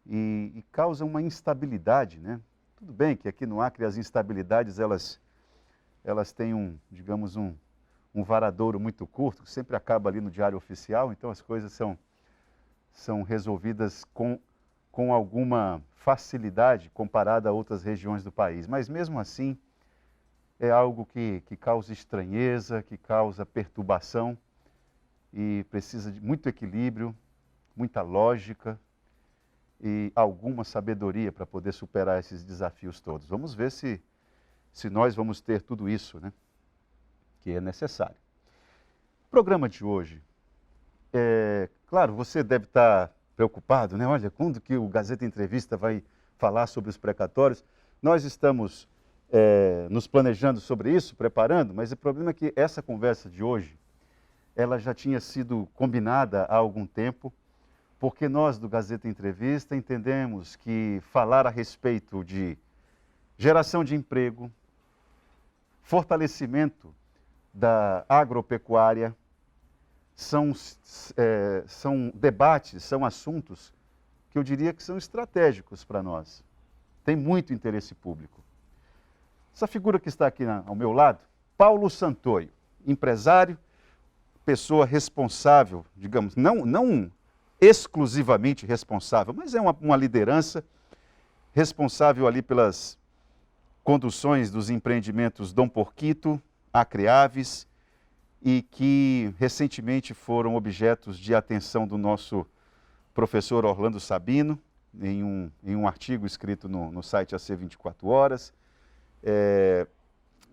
e causa uma instabilidade, né? Tudo bem que aqui no Acre as instabilidades, elas têm digamos, um varadouro muito curto, que sempre acaba ali no Diário Oficial, então as coisas são resolvidas com alguma facilidade comparada a outras regiões do país. Mas mesmo assim, é algo que causa estranheza, que causa perturbação e precisa de muito equilíbrio, muita lógica e alguma sabedoria para poder superar esses desafios todos. Vamos ver se nós vamos ter tudo isso, né, que é necessário. O programa de hoje, claro, você deve estar preocupado, né? Olha, quando que o Gazeta Entrevista vai falar sobre os precatórios? Nós estamos nos planejando sobre isso, preparando, mas o problema é que essa conversa de hoje, ela já tinha sido combinada há algum tempo, porque nós do Gazeta Entrevista entendemos que falar a respeito de geração de emprego, fortalecimento da agropecuária, são debates, são assuntos que eu diria que são estratégicos para nós. Tem muito interesse público. Essa figura que está aqui ao meu lado, Paulo Santoyo, empresário, pessoa responsável, digamos, não exclusivamente responsável, mas é uma liderança responsável ali pelas conduções dos empreendimentos Dom Porquito, Acre Aves, e que recentemente foram objetos de atenção do nosso professor Orlando Sabino, em um artigo escrito no site AC 24 Horas.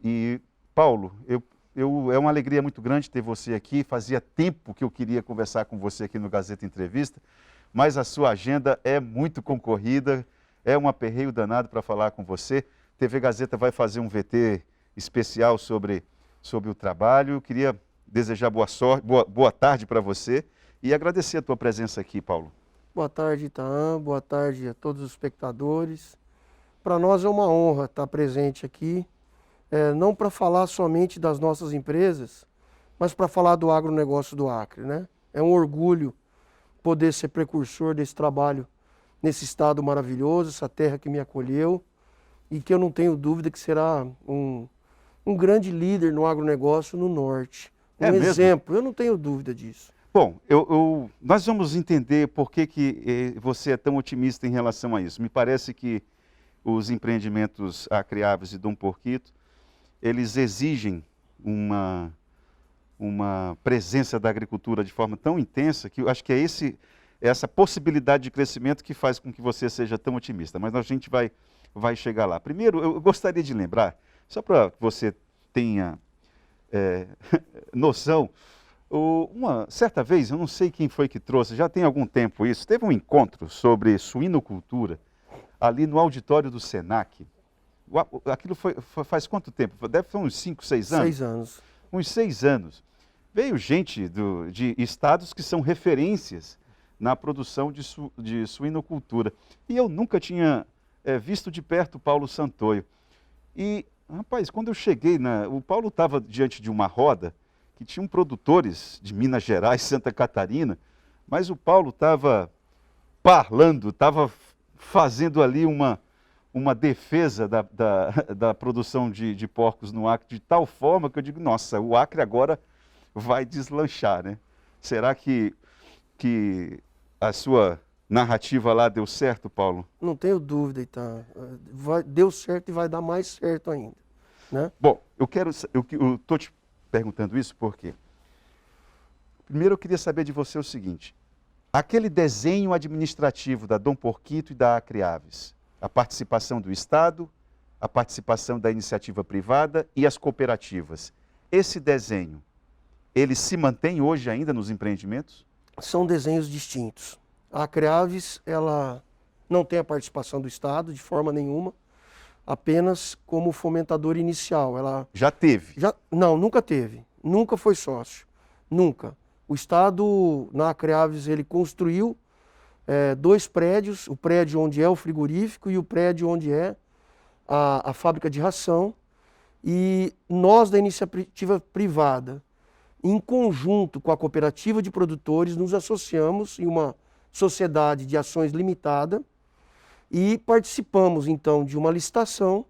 E, Paulo, é uma alegria muito grande ter você aqui. Fazia tempo que eu queria conversar com você aqui no Gazeta Entrevista, mas a sua agenda é muito concorrida, é um aperreio danado para falar com você. TV Gazeta vai fazer um VT especial sobre o trabalho. Eu queria desejar boa tarde para você e agradecer a tua presença aqui, Paulo. Boa tarde, Itaã. Boa tarde a todos os espectadores. Para nós é uma honra estar presente aqui, não para falar somente das nossas empresas, mas para falar do agronegócio do Acre, né? É um orgulho poder ser precursor desse trabalho nesse estado maravilhoso, essa terra que me acolheu e que eu não tenho dúvida que será um grande líder no agronegócio no norte. Um exemplo, eu não tenho dúvida disso. Bom, nós vamos entender por que você é tão otimista em relação a isso. Me parece que os empreendimentos Acre Aves e Dom Porquito, eles exigem uma presença da agricultura de forma tão intensa que eu acho que é essa possibilidade de crescimento que faz com que você seja tão otimista. Mas a gente vai chegar lá. Primeiro, eu gostaria de lembrar, só para que você tenha noção, uma certa vez, eu não sei quem foi que trouxe, já tem algum tempo isso, teve um encontro sobre suinocultura ali no auditório do Senac. Aquilo faz quanto tempo? Deve ser uns 5, 6 anos? 6 anos. Uns 6 anos. Veio gente de estados que são referências na produção de suinocultura. E eu nunca tinha visto de perto o Paulo Santoyo. E, rapaz, quando eu cheguei, o Paulo estava diante de uma roda que tinham produtores de Minas Gerais, Santa Catarina, mas o Paulo estava parlando, estava fazendo ali uma defesa da produção de porcos no Acre, de tal forma que eu digo, nossa, o Acre agora vai deslanchar, né? Será que a sua narrativa lá deu certo, Paulo? Não tenho dúvida, então. Deu certo e vai dar mais certo ainda, né? Bom, eu estou te perguntando isso porque, primeiro eu queria saber de você o seguinte, aquele desenho administrativo da Dom Porquito e da Acre Aves, a participação do Estado, a participação da iniciativa privada e as cooperativas, esse desenho, ele se mantém hoje ainda nos empreendimentos? São desenhos distintos. A Acre Aves, ela não tem a participação do Estado de forma nenhuma, apenas como fomentador inicial. Ela já teve? Não, nunca teve. Nunca foi sócio. Nunca. O Estado, na Acre Aves, ele construiu 2 prédios, o prédio onde é o frigorífico e o prédio onde é a fábrica de ração. E nós, da iniciativa privada, em conjunto com a cooperativa de produtores, nos associamos em uma sociedade de ações limitada E participamos, então, de uma licitação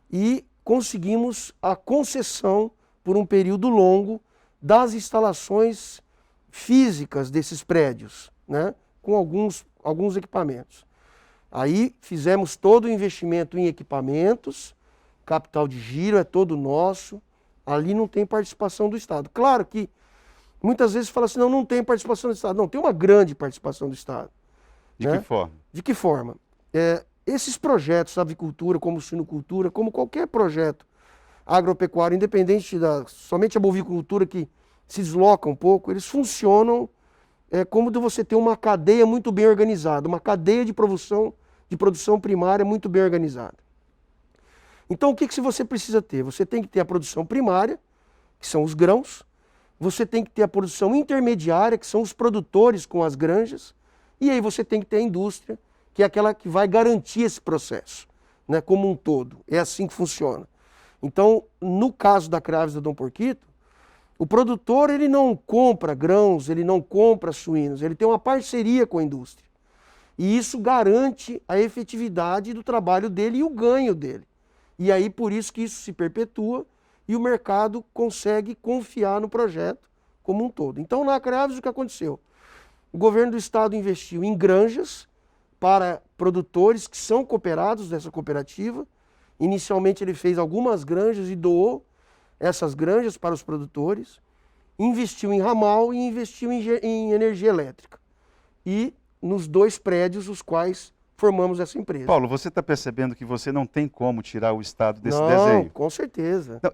e conseguimos a concessão por um período longo das instalações físicas desses prédios, né, com alguns equipamentos. Aí fizemos todo o investimento em equipamentos, capital de giro é todo nosso, ali não tem participação do Estado. Claro que muitas vezes fala assim, não tem participação do Estado. Não, tem uma grande participação do Estado. De que forma? De que forma? Esses projetos, avicultura, como suinocultura, como qualquer projeto agropecuário, independente somente a bovicultura que se desloca um pouco, eles funcionam como de você ter uma cadeia muito bem organizada, uma cadeia de produção primária muito bem organizada. Então, o que você precisa ter? Você tem que ter a produção primária, que são os grãos, você tem que ter a produção intermediária, que são os produtores com as granjas, e aí você tem que ter a indústria, que é aquela que vai garantir esse processo, né, como um todo. É assim que funciona. Então, no caso da Creaves da Dom Porquito, o produtor ele não compra grãos, ele não compra suínos, ele tem uma parceria com a indústria. E isso garante a efetividade do trabalho dele e o ganho dele. E aí por isso que isso se perpetua e o mercado consegue confiar no projeto como um todo. Então na Creaves o que aconteceu? O governo do estado investiu em granjas para produtores que são cooperados dessa cooperativa. Inicialmente ele fez algumas granjas e doou essas granjas para os produtores, investiu em ramal e investiu em energia elétrica. E nos 2 prédios os quais formamos essa empresa. Paulo, você está percebendo que você não tem como tirar o Estado desse desenho? Não, com certeza. Não,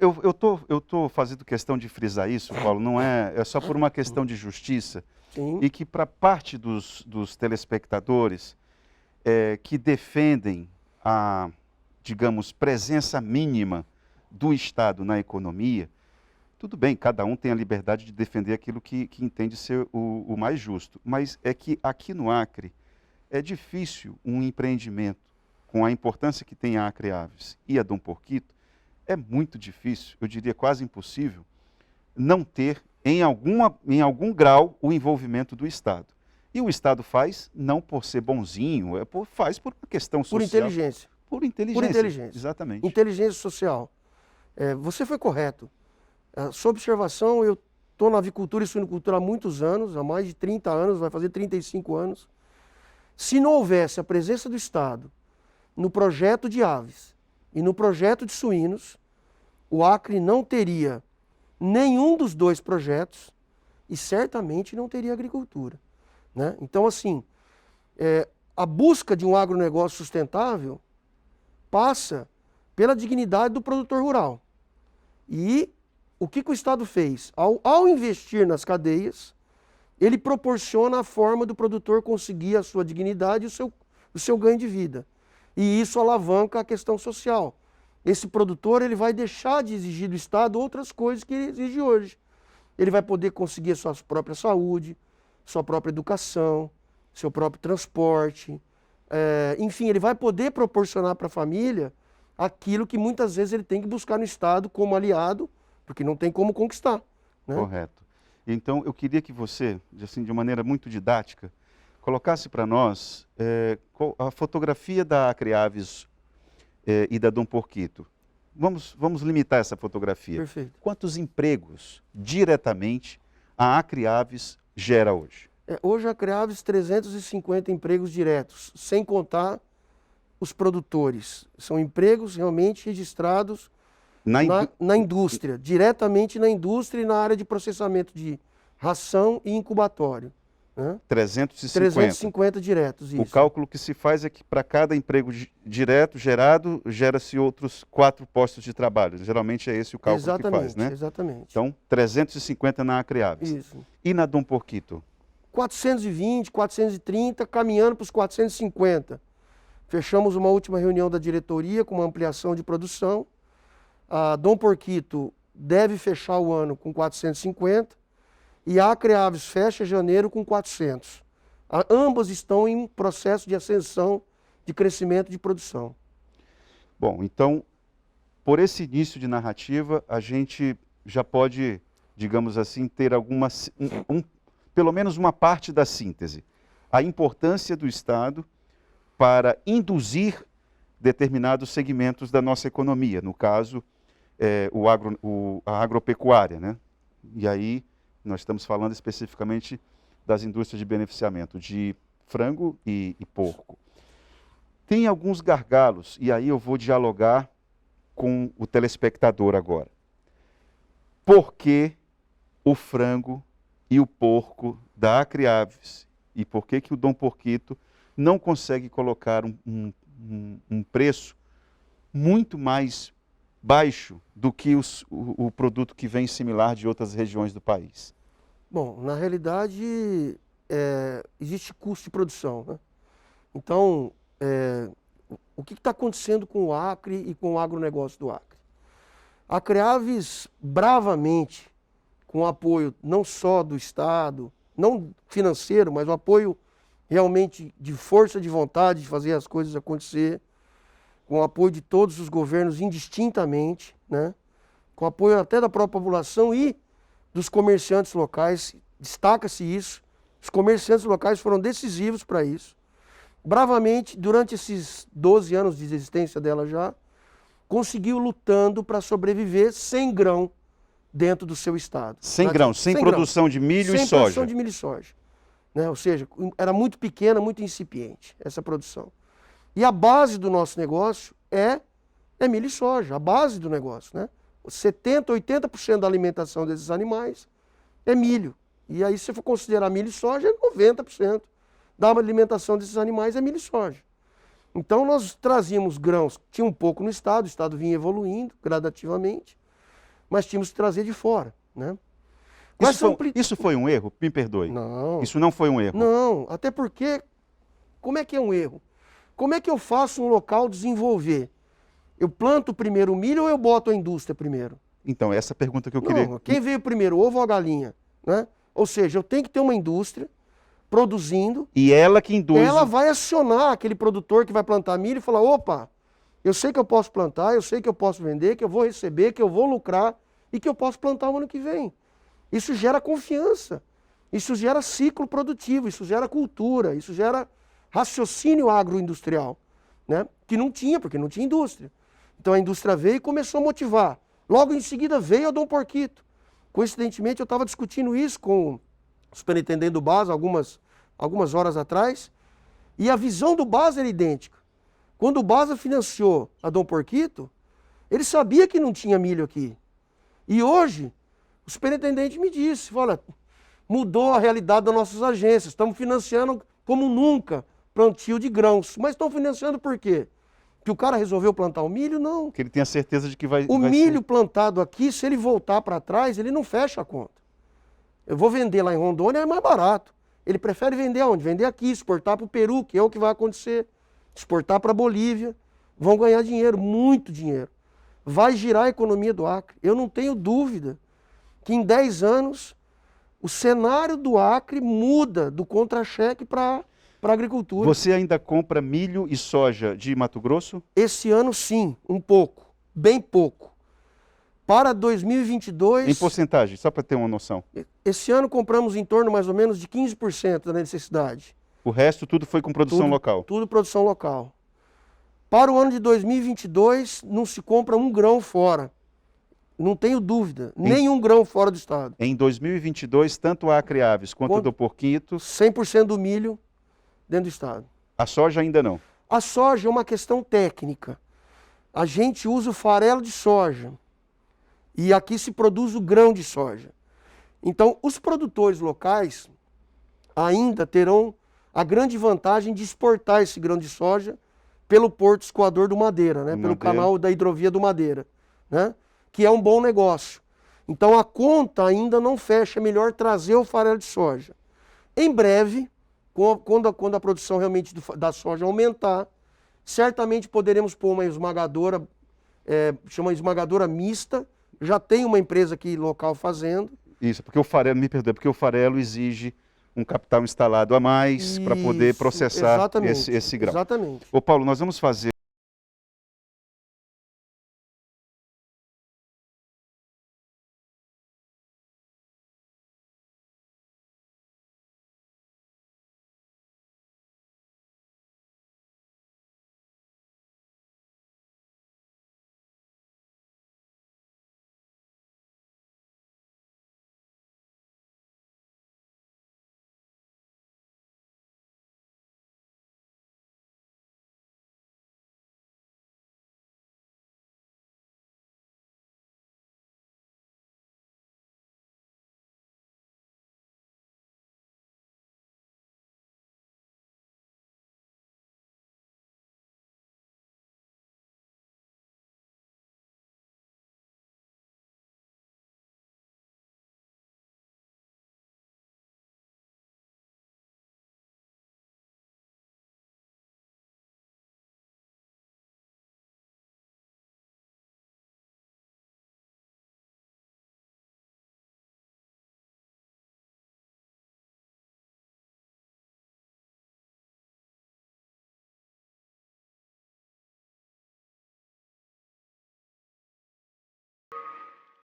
eu tô fazendo questão de frisar isso, Paulo, não é só por uma questão de justiça. Sim. E que para parte dos telespectadores que defendem a, digamos, presença mínima do Estado na economia, tudo bem, cada um tem a liberdade de defender aquilo que entende ser o mais justo, mas é que aqui no Acre é difícil um empreendimento com a importância que tem a Acre Aves e a Dom Porquito, é muito difícil, eu diria quase impossível, não ter em algum grau o envolvimento do Estado. E o Estado faz não por ser bonzinho, faz por uma questão social. Por inteligência. Por inteligência. Por inteligência. Exatamente. Inteligência social. Você foi correto. Sob observação, eu estou na avicultura e suinocultura há muitos anos, há mais de 30 anos, vai fazer 35 anos. Se não houvesse a presença do Estado no projeto de aves e no projeto de suínos, o Acre não teria nenhum dos 2 projetos e certamente não teria agricultura, né? Então, assim, a busca de um agronegócio sustentável passa pela dignidade do produtor rural. E o que o Estado fez? Ao investir nas cadeias, ele proporciona a forma do produtor conseguir a sua dignidade e o seu ganho de vida. E isso alavanca a questão social. Esse produtor ele vai deixar de exigir do Estado outras coisas que ele exige hoje. Ele vai poder conseguir a sua própria saúde, sua própria educação, seu próprio transporte. Enfim, ele vai poder proporcionar para a família aquilo que muitas vezes ele tem que buscar no Estado como aliado, porque não tem como conquistar, né? Correto. Então, eu queria que você, assim, de maneira muito didática, colocasse para nós a fotografia da Acre Aves e da Dom Porquito. Vamos limitar essa fotografia. Perfeito. Quantos empregos diretamente a Acre Aves gera hoje? Hoje a Acre Aves 350 empregos diretos, sem contar os produtores. São empregos realmente registrados na indústria, diretamente na indústria e na área de processamento de ração e incubatório. Né? 350 diretos, isso. O cálculo que se faz é que para cada emprego direto gerado, gera-se outros 4 postos de trabalho. Geralmente é esse o cálculo que faz, né? Exatamente. Então, 350 na Acre Aves. Isso. E na Dom Porquito? 420, 430, caminhando para os 450. Fechamos uma última reunião da diretoria com uma ampliação de produção. A Dom Porquito deve fechar o ano com 450 e a Acre Aves fecha janeiro com 400. Ambas estão em processo de ascensão, de crescimento de produção. Bom, então, por esse início de narrativa, a gente já pode, digamos assim, ter pelo menos uma parte da síntese. A importância do Estado para induzir determinados segmentos da nossa economia, no caso, a agropecuária, né? E aí nós estamos falando especificamente das indústrias de beneficiamento de frango e porco. Tem alguns gargalos, e aí eu vou dialogar com o telespectador agora. Por que o frango e o porco da Acriaves, e por que o Dom Porquito não consegue colocar um preço muito mais baixo do que o produto que vem similar de outras regiões do país? Bom, na realidade, existe custo de produção, né? Então, o que está acontecendo com o Acre e com o agronegócio do Acre? A Acriaves, bravamente, com o apoio não só do Estado, não financeiro, mas o apoio realmente de força de vontade de fazer as coisas acontecer, com o apoio de todos os governos indistintamente, né? Com o apoio até da própria população e dos comerciantes locais, destaca-se isso, os comerciantes locais foram decisivos para isso. Bravamente, durante esses 12 anos de existência dela já, conseguiu lutando para sobreviver sem grão dentro do seu estado. Sem grão, sem produção de milho e soja. Sem produção de milho e soja. Né? Ou seja, era muito pequena, muito incipiente essa produção. E a base do nosso negócio é milho e soja, a base do negócio, né? 70%, 80% da alimentação desses animais é milho. E aí, se você for considerar milho e soja, é 90% da alimentação desses animais é milho e soja. Então, nós trazíamos grãos, tinha um pouco no estado, o estado vinha evoluindo gradativamente, mas tínhamos que trazer de fora, né? Isso foi um erro? Me perdoe. Não. Isso não foi um erro? Não, até porque, como é que é um erro? Como é que eu faço um local desenvolver? Eu planto primeiro o milho ou eu boto a indústria primeiro? Então, essa pergunta que eu queria... Não, quem veio primeiro, o ovo ou a galinha? Né? Ou seja, eu tenho que ter uma indústria produzindo. E ela que induz... Ela vai acionar aquele produtor que vai plantar milho e falar, opa, eu sei que eu posso plantar, eu sei que eu posso vender, que eu vou receber, que eu vou lucrar e que eu posso plantar o ano que vem. Isso gera confiança, isso gera ciclo produtivo, isso gera cultura, isso gera raciocínio agroindustrial, né? Que não tinha, porque não tinha indústria. Então a indústria veio e começou a motivar. Logo em seguida veio a Dom Porquito. Coincidentemente eu estava discutindo isso com o superintendente do BASA algumas horas atrás, e a visão do BASA era idêntica. Quando o BASA financiou a Dom Porquito, ele sabia que não tinha milho aqui. E hoje, o superintendente me disse, olha, mudou a realidade das nossas agências, estamos financiando como nunca plantio de grãos. Mas estão financiando por quê? Que o cara resolveu plantar o milho? Não. Que ele tenha certeza de que vai... O milho plantado aqui, se ele voltar para trás, ele não fecha a conta. Eu vou vender lá em Rondônia, é mais barato. Ele prefere vender aonde? Vender aqui, exportar para o Peru, que é o que vai acontecer. Exportar para a Bolívia. Vão ganhar dinheiro, muito dinheiro. Vai girar a economia do Acre. Eu não tenho dúvida que em 10 anos o cenário do Acre muda do contra-cheque para a agricultura. Você ainda compra milho e soja de Mato Grosso? Esse ano sim, um pouco, bem pouco. Para 2022... Em porcentagem, só para ter uma noção. Esse ano compramos em torno mais ou menos de 15% da necessidade. O resto tudo foi com produção local? Tudo produção local. Para o ano de 2022 não se compra um grão fora. Não tenho dúvida, nenhum grão fora do estado. Em 2022, tanto a Acriaves quanto o Dom Porquito... 100% do milho dentro do estado. A soja ainda não? A soja é uma questão técnica. A gente usa o farelo de soja. E aqui se produz o grão de soja. Então, os produtores locais ainda terão a grande vantagem de exportar esse grão de soja pelo Porto Escoador do Madeira, né? Pelo canal da hidrovia do Madeira, né? Que é um bom negócio. Então, a ainda não fecha, é melhor trazer o farelo de soja. Em breve, quando a produção realmente da soja aumentar, certamente poderemos pôr uma esmagadora, chama esmagadora mista. Já tem uma empresa aqui local fazendo. Isso, porque o farelo, me perdoe, porque o farelo exige um capital instalado a mais para poder processar esse grão. Exatamente. Ô Paulo, nós vamos fazer